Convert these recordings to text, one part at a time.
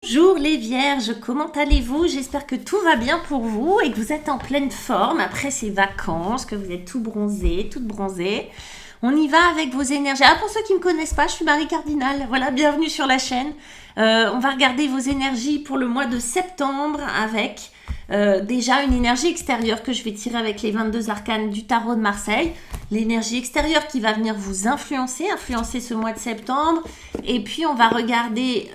Bonjour les vierges, comment allez-vous? J'espère que tout va bien pour vous et que vous êtes en pleine forme après ces vacances, que vous êtes tout bronzés, toutes bronzées. On y va avec vos énergies. Ah, pour ceux qui ne me connaissent pas, je suis Marie Cardinal. Voilà, bienvenue sur la chaîne. On va regarder vos énergies pour le mois de septembre avec déjà une énergie extérieure que je vais tirer avec les 22 arcanes du tarot de Marseille. L'énergie extérieure qui va venir vous influencer ce mois de septembre. Et puis, on va regarder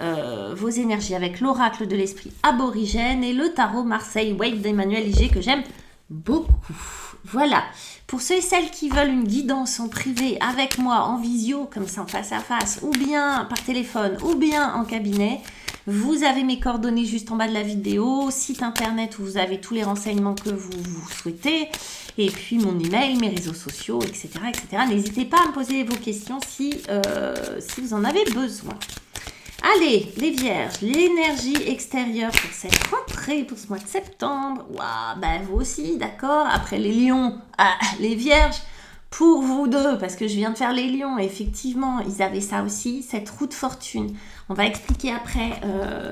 vos énergies avec l'oracle de l'esprit aborigène et le tarot Marseille Wave d'Emmanuel Iger que j'aime beaucoup. Voilà. Pour ceux et celles qui veulent une guidance en privé avec moi, en visio, comme ça en face à face, ou bien par téléphone, ou bien en cabinet, vous avez mes coordonnées juste en bas de la vidéo, site internet où vous avez tous les renseignements que vous souhaitez, et puis mon email, mes réseaux sociaux, etc. etc. N'hésitez pas à me poser vos questions si vous en avez besoin. Allez, les vierges, l'énergie extérieure pour cette rentrée, pour ce mois de septembre. Waouh, ben vous aussi, d'accord. Après les lions, les vierges, pour vous deux, parce que je viens de faire les lions, et effectivement, ils avaient ça aussi, cette roue de fortune. On va expliquer après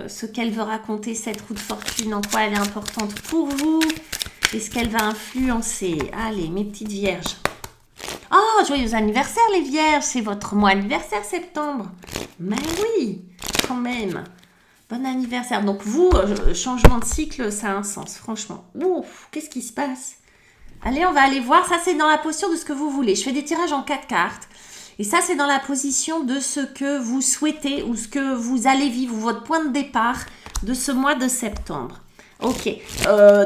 ce qu'elle veut raconter, cette roue de fortune, en quoi elle est importante pour vous, et ce qu'elle va influencer. Allez, mes petites vierges. Oh, joyeux anniversaire les vierges, c'est votre mois anniversaire septembre. Mais oui, quand même. Bon anniversaire. Donc vous, changement de cycle, ça a un sens, franchement. Ouf, qu'est-ce qui se passe? Allez, on va aller voir. Ça, c'est dans la posture de ce que vous voulez. Je fais des tirages en 4 cartes. Et ça, c'est dans la position de ce que vous souhaitez ou ce que vous allez vivre, votre point de départ de ce mois de septembre. Ok,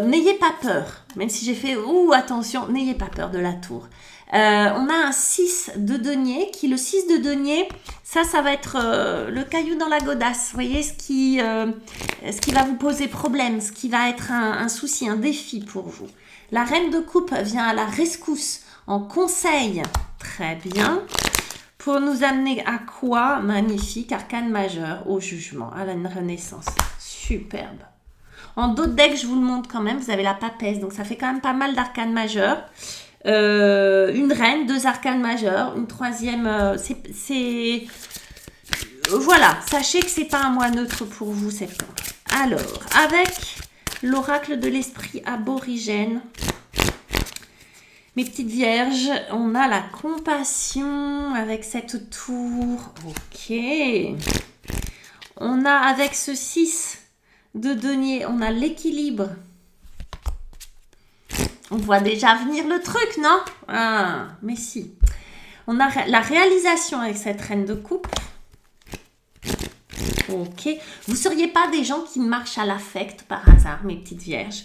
n'ayez pas peur. Même si j'ai fait, attention, n'ayez pas peur de la tour. On a un 6 de denier, le 6 de denier, ça va être le caillou dans la godasse. Vous voyez, ce qui va vous poser problème, ce qui va être un souci, un défi pour vous. La reine de coupe vient à la rescousse en conseil. Très bien. Pour nous amener à quoi? Magnifique, arcane majeur au jugement, à la renaissance. Superbe. En d'autres decks, je vous le montre quand même, vous avez la papesse, donc ça fait quand même pas mal d'arcanes majeurs. Une reine, 2 arcanes majeurs, une troisième, voilà, sachez que c'est pas un mois neutre pour vous septembre. Alors, avec l'oracle de l'esprit aborigène, mes petites vierges, on a la compassion avec cette tour. Ok. On a avec ce 6 de denier, on a l'équilibre. On voit déjà venir le truc, non? Ah, mais si. On a la réalisation avec cette reine de coupe. Ok. Vous ne seriez pas des gens qui marchent à l'affect par hasard, mes petites vierges.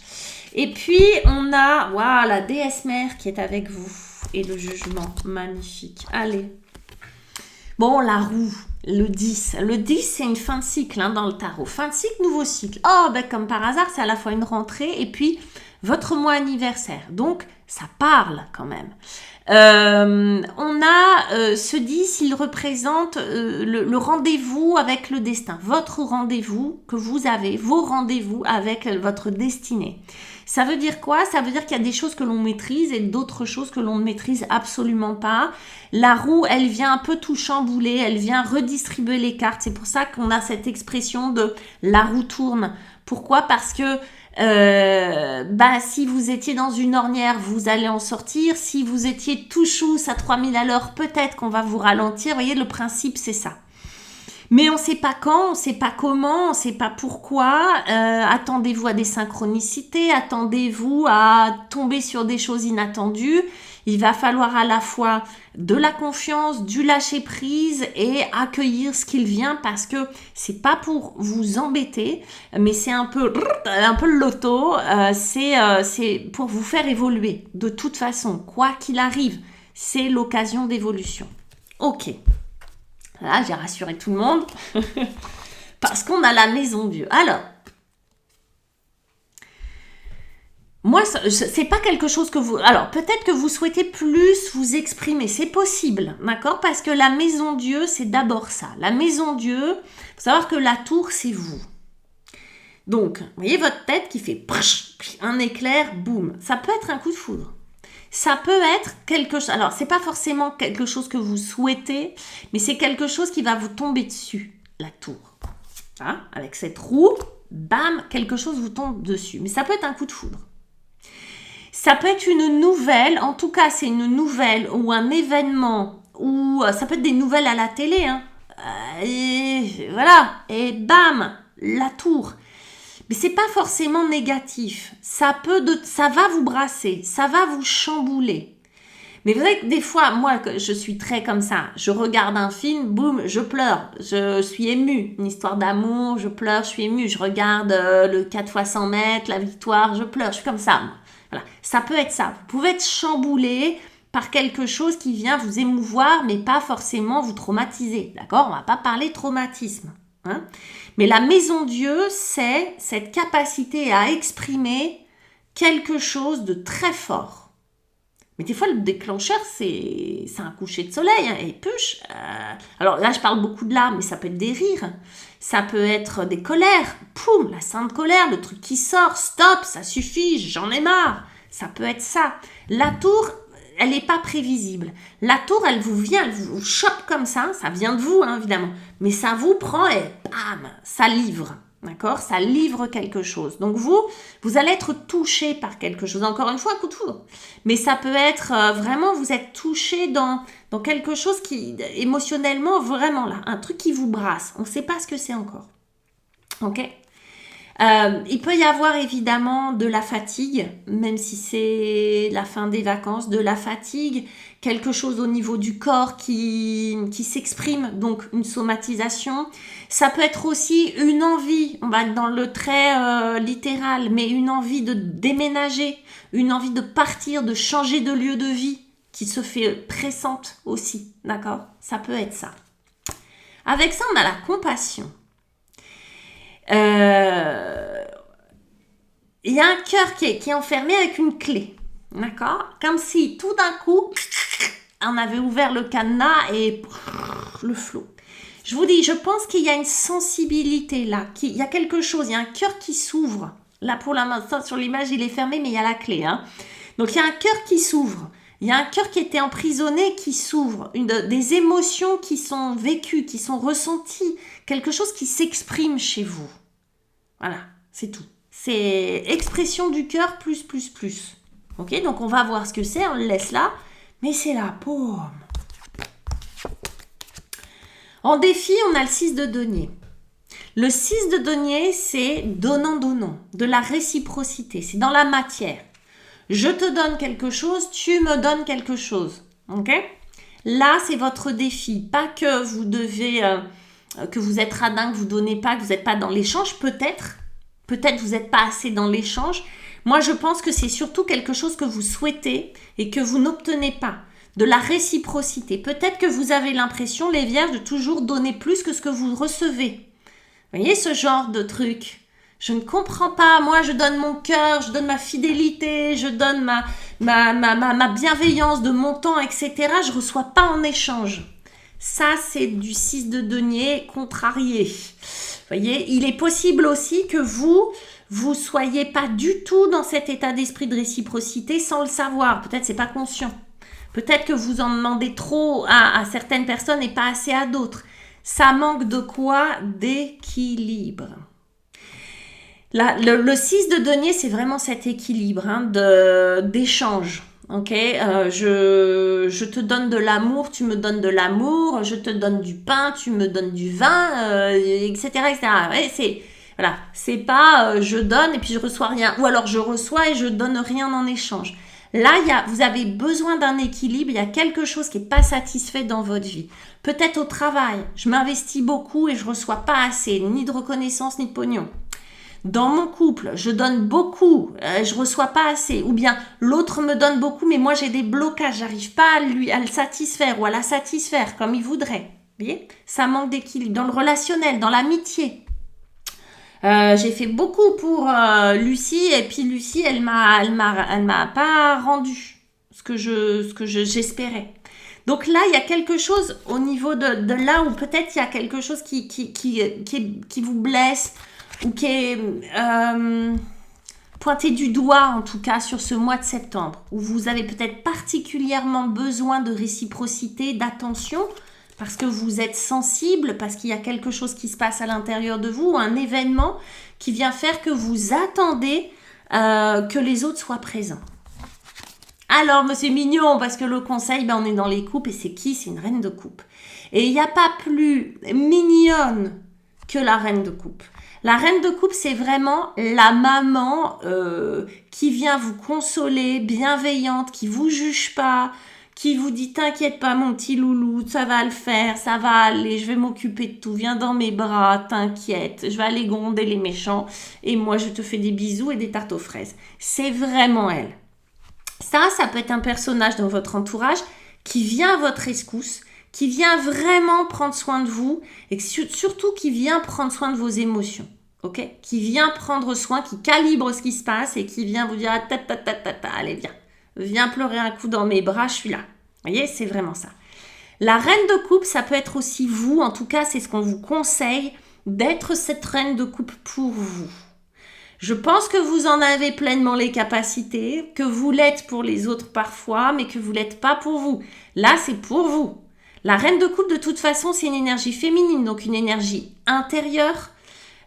Et puis, on a la déesse mère qui est avec vous. Et le jugement. Magnifique. Allez. Bon, la roue. Le 10. Le 10, c'est une fin de cycle dans le tarot. Fin de cycle, nouveau cycle. Oh, comme par hasard, c'est à la fois une rentrée et puis votre mois anniversaire. Donc, ça parle quand même. On a ce 10, il représente le rendez-vous avec le destin. Votre rendez-vous que vous avez, vos rendez-vous avec votre destinée. Ça veut dire quoi? Ça veut dire qu'il y a des choses que l'on maîtrise et d'autres choses que l'on ne maîtrise absolument pas. La roue, elle vient un peu tout chambouler, elle vient redistribuer les cartes. C'est pour ça qu'on a cette expression de la roue tourne. Pourquoi? Parce que si vous étiez dans une ornière, vous allez en sortir. Si vous étiez tout chousse à 3000 à l'heure, peut-être qu'on va vous ralentir. Vous voyez, le principe, c'est ça. Mais on ne sait pas quand, on ne sait pas comment, on ne sait pas pourquoi. Attendez-vous à des synchronicités, attendez-vous à tomber sur des choses inattendues. Il va falloir à la fois de la confiance, du lâcher-prise et accueillir ce qu'il vient parce que c'est pas pour vous embêter, mais c'est un peu le loto, c'est pour vous faire évoluer. De toute façon, quoi qu'il arrive, c'est l'occasion d'évolution. Ok. Là, j'ai rassuré tout le monde parce qu'on a la maison Dieu. Alors, moi, c'est pas quelque chose que vous... Alors, peut-être que vous souhaitez plus vous exprimer. C'est possible, d'accord? Parce que la maison Dieu, c'est d'abord ça. La maison Dieu, il faut savoir que la tour, c'est vous. Donc, vous voyez votre tête qui fait un éclair, boum. Ça peut être un coup de foudre. Ça peut être quelque chose, alors c'est pas forcément quelque chose que vous souhaitez, mais c'est quelque chose qui va vous tomber dessus, la tour. hein, avec cette roue, bam, quelque chose vous tombe dessus. Mais ça peut être un coup de foudre. Ça peut être une nouvelle, en tout cas c'est une nouvelle ou un événement, ou ça peut être des nouvelles à la télé, hein. Et voilà, et bam, la tour. Mais c'est pas forcément négatif, ça va vous brasser, ça va vous chambouler. Mais vous savez que des fois, moi, je suis très comme ça. Je regarde un film, boum, je pleure. Je suis émue. Une histoire d'amour, je pleure, je suis émue. Je regarde le 4x100 mètres, la victoire, je pleure. Je suis comme ça, moi. Voilà. Ça peut être ça. Vous pouvez être chamboulé par quelque chose qui vient vous émouvoir, mais pas forcément vous traumatiser. D'accord? On va pas parler traumatisme. Hein? Mais la maison Dieu, c'est cette capacité à exprimer quelque chose de très fort. Mais des fois, le déclencheur, c'est un coucher de soleil, hein, et push. Alors là, je parle beaucoup de larmes, mais ça peut être des rires. Ça peut être des colères. Poum, la sainte colère, le truc qui sort. Stop, ça suffit, j'en ai marre. Ça peut être ça. La tour, elle n'est pas prévisible. La tour, elle vous vient, elle vous chope comme ça. Ça vient de vous, hein, évidemment. Mais ça vous prend et bam, ça livre. D'accord? Ça livre quelque chose. Donc vous allez être touché par quelque chose. Encore une fois, un coup de foudre. Mais ça peut être vraiment, vous êtes touché dans quelque chose qui, émotionnellement, vraiment là, un truc qui vous brasse. On ne sait pas ce que c'est encore. Ok? Il peut y avoir évidemment de la fatigue, même si c'est la fin des vacances, de la fatigue, quelque chose au niveau du corps qui s'exprime, donc une somatisation. Ça peut être aussi une envie, on va être dans le très littéral, mais une envie de déménager, une envie de partir, de changer de lieu de vie, qui se fait pressante aussi, d'accord? Ça peut être ça. Avec ça, on a la compassion. Il y a un cœur qui est enfermé avec une clé, d'accord? Comme si tout d'un coup, on avait ouvert le cadenas et le flot. Je vous dis, je pense qu'il y a une sensibilité là, il y a quelque chose, il y a un cœur qui s'ouvre. Là, pour l'instant, sur l'image, il est fermé, mais il y a la clé, hein. Donc, il y a un cœur qui s'ouvre. Il y a un cœur qui était emprisonné qui s'ouvre. Des émotions qui sont vécues, qui sont ressenties. Quelque chose qui s'exprime chez vous. Voilà, c'est tout. C'est expression du cœur plus. Ok, donc on va voir ce que c'est, on le laisse là. Mais c'est la paume. En défi, on a le 6 de denier. Le 6 de denier, c'est donnant, de la réciprocité. C'est dans la matière. Je te donne quelque chose, tu me donnes quelque chose. Ok? Là, c'est votre défi. Pas que vous devez... que vous êtes radin, que vous ne donnez pas, que vous n'êtes pas dans l'échange, peut-être vous n'êtes pas assez dans l'échange. Moi, je pense que c'est surtout quelque chose que vous souhaitez et que vous n'obtenez pas. De la réciprocité. Peut-être que vous avez l'impression, les vierges, de toujours donner plus que ce que vous recevez. Vous voyez ce genre de truc? Je ne comprends pas. Moi, je donne mon cœur, je donne ma fidélité, je donne ma bienveillance de mon temps, etc. Je ne reçois pas en échange. Ça, c'est du 6 de denier contrarié. Vous voyez, il est possible aussi que vous soyez pas du tout dans cet état d'esprit de réciprocité sans le savoir. Peut-être c'est pas conscient. Peut-être que vous en demandez trop à certaines personnes et pas assez à d'autres. Ça manque de quoi? D'équilibre. Le 6 de denier, c'est vraiment cet équilibre, hein, d'échange. Ok, je te donne de l'amour, tu me donnes de l'amour, je te donne du pain, tu me donnes du vin, etc., etc. Ouais, c'est pas je donne et puis je reçois rien, ou alors je reçois et je donne rien en échange. Là, vous avez besoin d'un équilibre, il y a quelque chose qui n'est pas satisfait dans votre vie. Peut-être au travail, je m'investis beaucoup et je reçois pas assez, ni de reconnaissance ni de pognon. Dans mon couple, je donne beaucoup, je reçois pas assez. Ou bien l'autre me donne beaucoup, mais moi j'ai des blocages, j'arrive pas à le satisfaire ou à la satisfaire comme il voudrait. Vous voyez? Ça manque d'équilibre dans le relationnel, dans l'amitié. J'ai fait beaucoup pour Lucie et puis Lucie, elle m'a pas rendu ce que j'espérais. Donc là, il y a quelque chose au niveau de là où peut-être il y a quelque chose qui vous blesse ou qui est pointé du doigt en tout cas sur ce mois de septembre, où vous avez peut-être particulièrement besoin de réciprocité, d'attention, parce que vous êtes sensible, parce qu'il y a quelque chose qui se passe à l'intérieur de vous, un événement qui vient faire que vous attendez que les autres soient présents. Alors, mais c'est mignon, parce que le conseil, on est dans les coupes, et c'est qui? C'est une reine de coupe. Et il n'y a pas plus mignonne que la reine de coupe. La reine de coupe, c'est vraiment la maman qui vient vous consoler, bienveillante, qui vous juge pas, qui vous dit « T'inquiète pas mon petit loulou, ça va le faire, ça va aller, je vais m'occuper de tout, viens dans mes bras, t'inquiète, je vais aller gronder les méchants et moi je te fais des bisous et des tartes aux fraises. » C'est vraiment elle. Ça peut être un personnage dans votre entourage qui vient à votre rescousse, qui vient vraiment prendre soin de vous et surtout qui vient prendre soin de vos émotions. Ok, qui vient prendre soin, qui calibre ce qui se passe et qui vient vous dire « Allez, viens pleurer un coup dans mes bras, je suis là. » Vous voyez, c'est vraiment ça. La reine de coupe, ça peut être aussi vous, en tout cas, c'est ce qu'on vous conseille, d'être cette reine de coupe pour vous. Je pense que vous en avez pleinement les capacités, que vous l'êtes pour les autres parfois, mais que vous ne l'êtes pas pour vous. Là, c'est pour vous. La reine de coupe, de toute façon, c'est une énergie féminine, donc une énergie intérieure.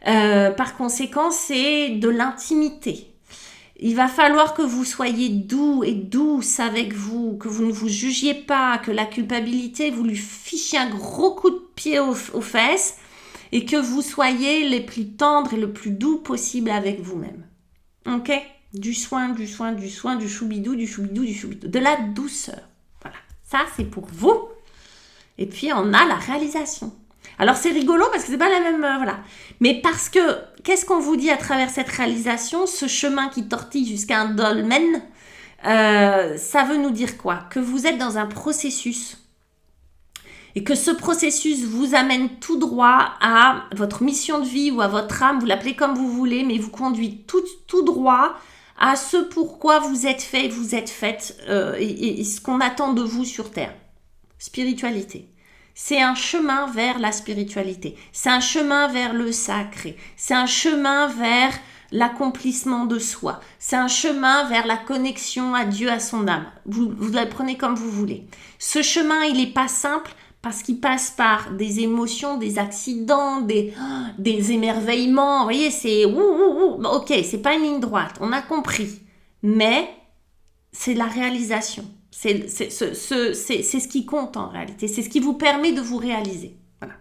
Par conséquent, c'est de l'intimité. Il va falloir que vous soyez doux et douce avec vous, que vous ne vous jugiez pas, que la culpabilité, vous lui fichiez un gros coup de pied aux fesses et que vous soyez les plus tendres et le plus doux possible avec vous-même. Ok? Du soin, du choubidou, de la douceur. Voilà, ça c'est pour vous. Et puis on a la réalisation. Alors c'est rigolo parce que c'est pas la même, voilà. Mais parce que, qu'est-ce qu'on vous dit à travers cette réalisation? Ce chemin qui tortille jusqu'à un dolmen, ça veut nous dire quoi? Que vous êtes dans un processus et que ce processus vous amène tout droit à votre mission de vie ou à votre âme, vous l'appelez comme vous voulez, mais vous conduit tout droit à ce pourquoi vous êtes fait, vous êtes faite et ce qu'on attend de vous sur Terre. Spiritualité. C'est un chemin vers la spiritualité. C'est un chemin vers le sacré. C'est un chemin vers l'accomplissement de soi. C'est un chemin vers la connexion à Dieu, à son âme. Vous le prenez comme vous voulez. Ce chemin, il n'est pas simple parce qu'il passe par des émotions, des accidents, des émerveillements. Vous voyez, c'est ok, c'est pas une ligne droite. On a compris. Mais c'est la réalisation. C'est ce qui compte en réalité. C'est ce qui vous permet de vous réaliser. Voilà.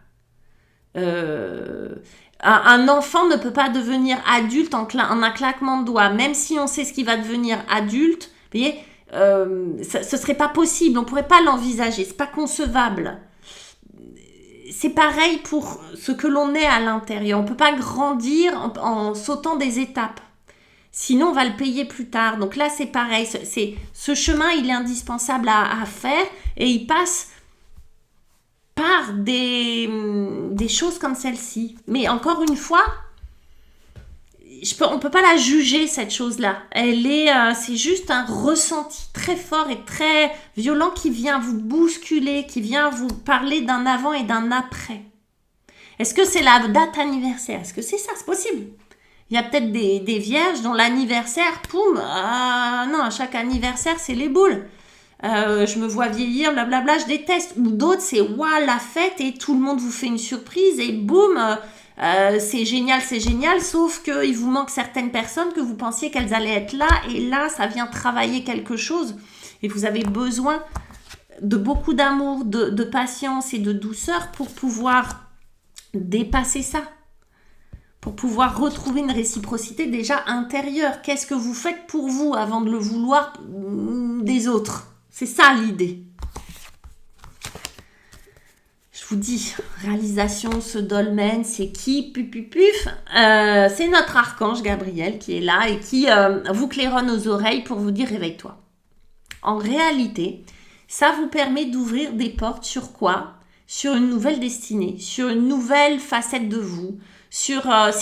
Un enfant ne peut pas devenir adulte en un claquement de doigts. Même si on sait ce qui va devenir adulte, vous voyez, ce serait pas possible. On pourrait pas l'envisager. C'est pas concevable. C'est pareil pour ce que l'on est à l'intérieur. On peut pas grandir en sautant des étapes. Sinon, on va le payer plus tard. Donc là, c'est pareil. Ce chemin, il est indispensable à faire et il passe par des choses comme celle-ci. Mais encore une fois, on ne peut pas la juger, cette chose-là. C'est juste un ressenti très fort et très violent qui vient vous bousculer, qui vient vous parler d'un avant et d'un après. Est-ce que c'est la date anniversaire? Est-ce que c'est ça? C'est possible. Il y a peut-être des vierges dont l'anniversaire, poum, non, à chaque anniversaire, c'est les boules. Je me vois vieillir, blablabla, je déteste. Ou d'autres, c'est waouh, la fête et tout le monde vous fait une surprise et boum, c'est génial, sauf qu'il vous manque certaines personnes que vous pensiez qu'elles allaient être là et là, ça vient travailler quelque chose et vous avez besoin de beaucoup d'amour, de patience et de douceur pour pouvoir dépasser ça. Pour pouvoir retrouver une réciprocité déjà intérieure. Qu'est-ce que vous faites pour vous avant de le vouloir des autres? C'est ça l'idée. Je vous dis, réalisation, ce dolmen, c'est qui? C'est notre archange Gabriel qui est là et qui vous claironne aux oreilles pour vous dire réveille-toi. En réalité, ça vous permet d'ouvrir des portes sur quoi? Sur une nouvelle destinée, sur une nouvelle facette de vous. C'est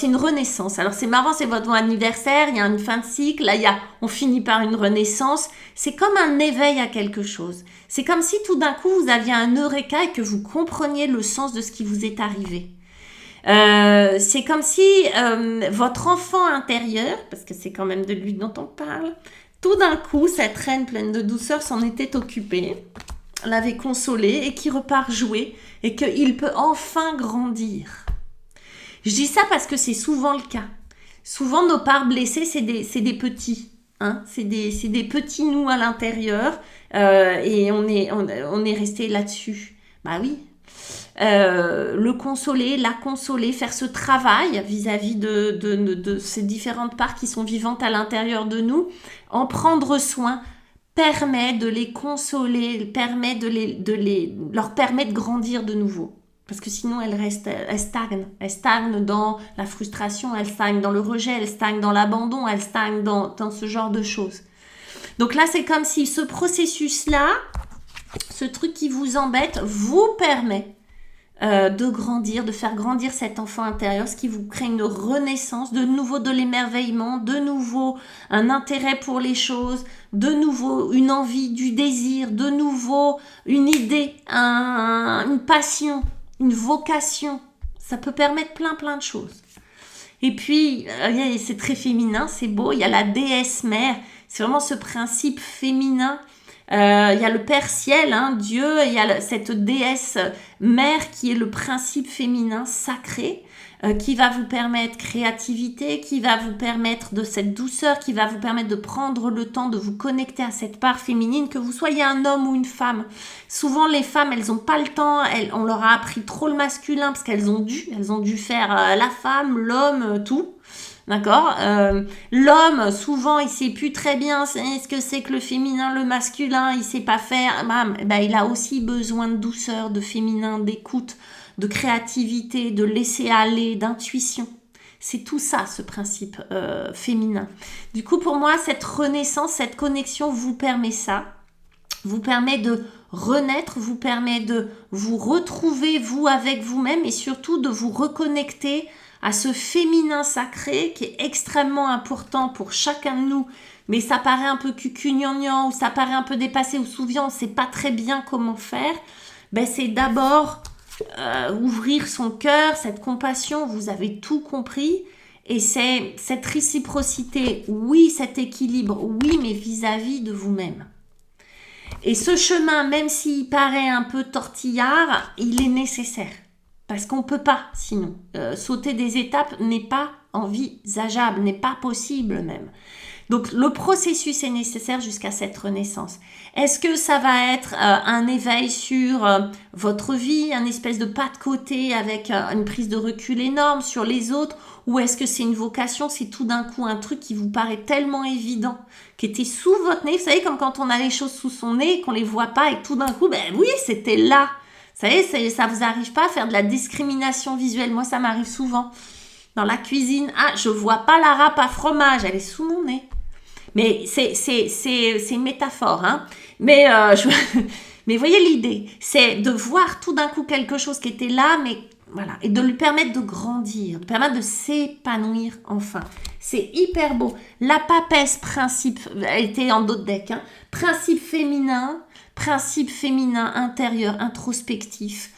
une renaissance. Alors c'est marrant, c'est votre anniversaire, il y a une fin de cycle, là on finit par une renaissance. C'est comme un éveil à quelque chose. C'est comme si tout d'un coup vous aviez un eureka et que vous compreniez le sens de ce qui vous est arrivé. C'est comme si votre enfant intérieur, parce que c'est quand même de lui dont on parle, tout d'un coup cette reine pleine de douceur s'en était occupée. l'avait consolé et qui repart jouer et qu'il peut enfin grandir. Je dis ça parce que c'est souvent le cas. Souvent, nos parts blessées, c'est des petits. Hein, c'est des petits nous à l'intérieur et on est resté là-dessus. Bah oui. Le consoler, la consoler, faire ce travail vis-à-vis de ces différentes parts qui sont vivantes à l'intérieur de nous, en prendre soin, permet de les consoler, permet leur permet de grandir de nouveau. Parce que sinon, elles stagnent. Elles stagnent dans la frustration, elles stagnent dans le rejet, elles stagnent dans l'abandon, elles stagnent dans ce genre de choses. Donc là, c'est comme si ce processus-là, ce truc qui vous embête, vous permet de grandir, de faire grandir cet enfant intérieur, ce qui vous crée une renaissance, de nouveau de l'émerveillement, de nouveau un intérêt pour les choses, de nouveau une envie, du désir, de nouveau une idée, une passion, une vocation. Ça peut permettre plein de choses. Et puis, c'est très féminin, c'est beau, il y a la déesse mère, c'est vraiment ce principe féminin. Il y a le Père Ciel, hein, Dieu, il y a cette déesse mère qui est le principe féminin sacré, qui va vous permettre créativité, qui va vous permettre de cette douceur, qui va vous permettre de prendre le temps de vous connecter à cette part féminine, que vous soyez un homme ou une femme. Souvent, les femmes, elles n'ont pas le temps, on leur a appris trop le masculin parce qu'elles ont dû faire la femme, l'homme, tout. D'accord, l'homme, souvent, il sait plus très bien ce que c'est que le féminin, le masculin, il sait pas faire. Il a aussi besoin de douceur, de féminin, d'écoute, de créativité, de laisser aller, d'intuition. C'est tout ça, ce principe féminin. Du coup, pour moi, cette renaissance, cette connexion vous permet ça. Vous permet de renaître, vous permet de vous retrouver, vous, avec vous-même, et surtout de vous reconnecter à ce féminin sacré qui est extrêmement important pour chacun de nous, mais ça paraît un peu cucugnangnang, ou ça paraît un peu dépassé, ou souvent on ne sait pas très bien comment faire. C'est d'abord ouvrir son cœur, cette compassion, vous avez tout compris, et c'est cette réciprocité, oui, cet équilibre, oui, mais vis-à-vis de vous-même. Et ce chemin, même s'il paraît un peu tortillard, il est nécessaire. Parce qu'on ne peut pas, sinon. Sauter des étapes n'est pas envisageable, n'est pas possible même. Donc, le processus est nécessaire jusqu'à cette renaissance. Est-ce que ça va être un éveil sur votre vie, un espèce de pas de côté avec une prise de recul énorme sur les autres, ou est-ce que c'est une vocation, c'est tout d'un coup un truc qui vous paraît tellement évident, qui était sous votre nez, vous savez, comme quand on a les choses sous son nez, qu'on les voit pas, et tout d'un coup, oui, c'était là. Vous savez, ça vous arrive pas à faire de la discrimination visuelle. Moi, ça m'arrive souvent. Dans la cuisine, je vois pas la râpe à fromage, elle est sous mon nez. Mais c'est une métaphore, hein. Mais voyez l'idée, c'est de voir tout d'un coup quelque chose qui était là, mais voilà, et de lui permettre de grandir, de permettre de s'épanouir enfin. C'est hyper beau. La papesse, principe, elle était en d'autres decks, hein. Principe féminin intérieur, introspectif,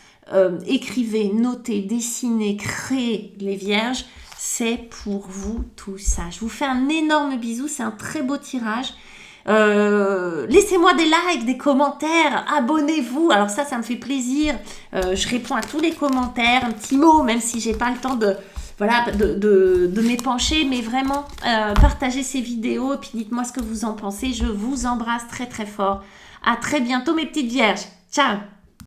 écrivez, notez, dessinez, créez les vierges, c'est pour vous tout ça. Je vous fais un énorme bisou, c'est un très beau tirage. Laissez-moi des likes, des commentaires, abonnez-vous, alors ça me fait plaisir. Je réponds à tous les commentaires, un petit mot, même si j'ai pas le temps de m'épancher, mais vraiment partagez ces vidéos et puis dites-moi ce que vous en pensez. Je vous embrasse très très fort. À très bientôt mes petites vierges. Ciao.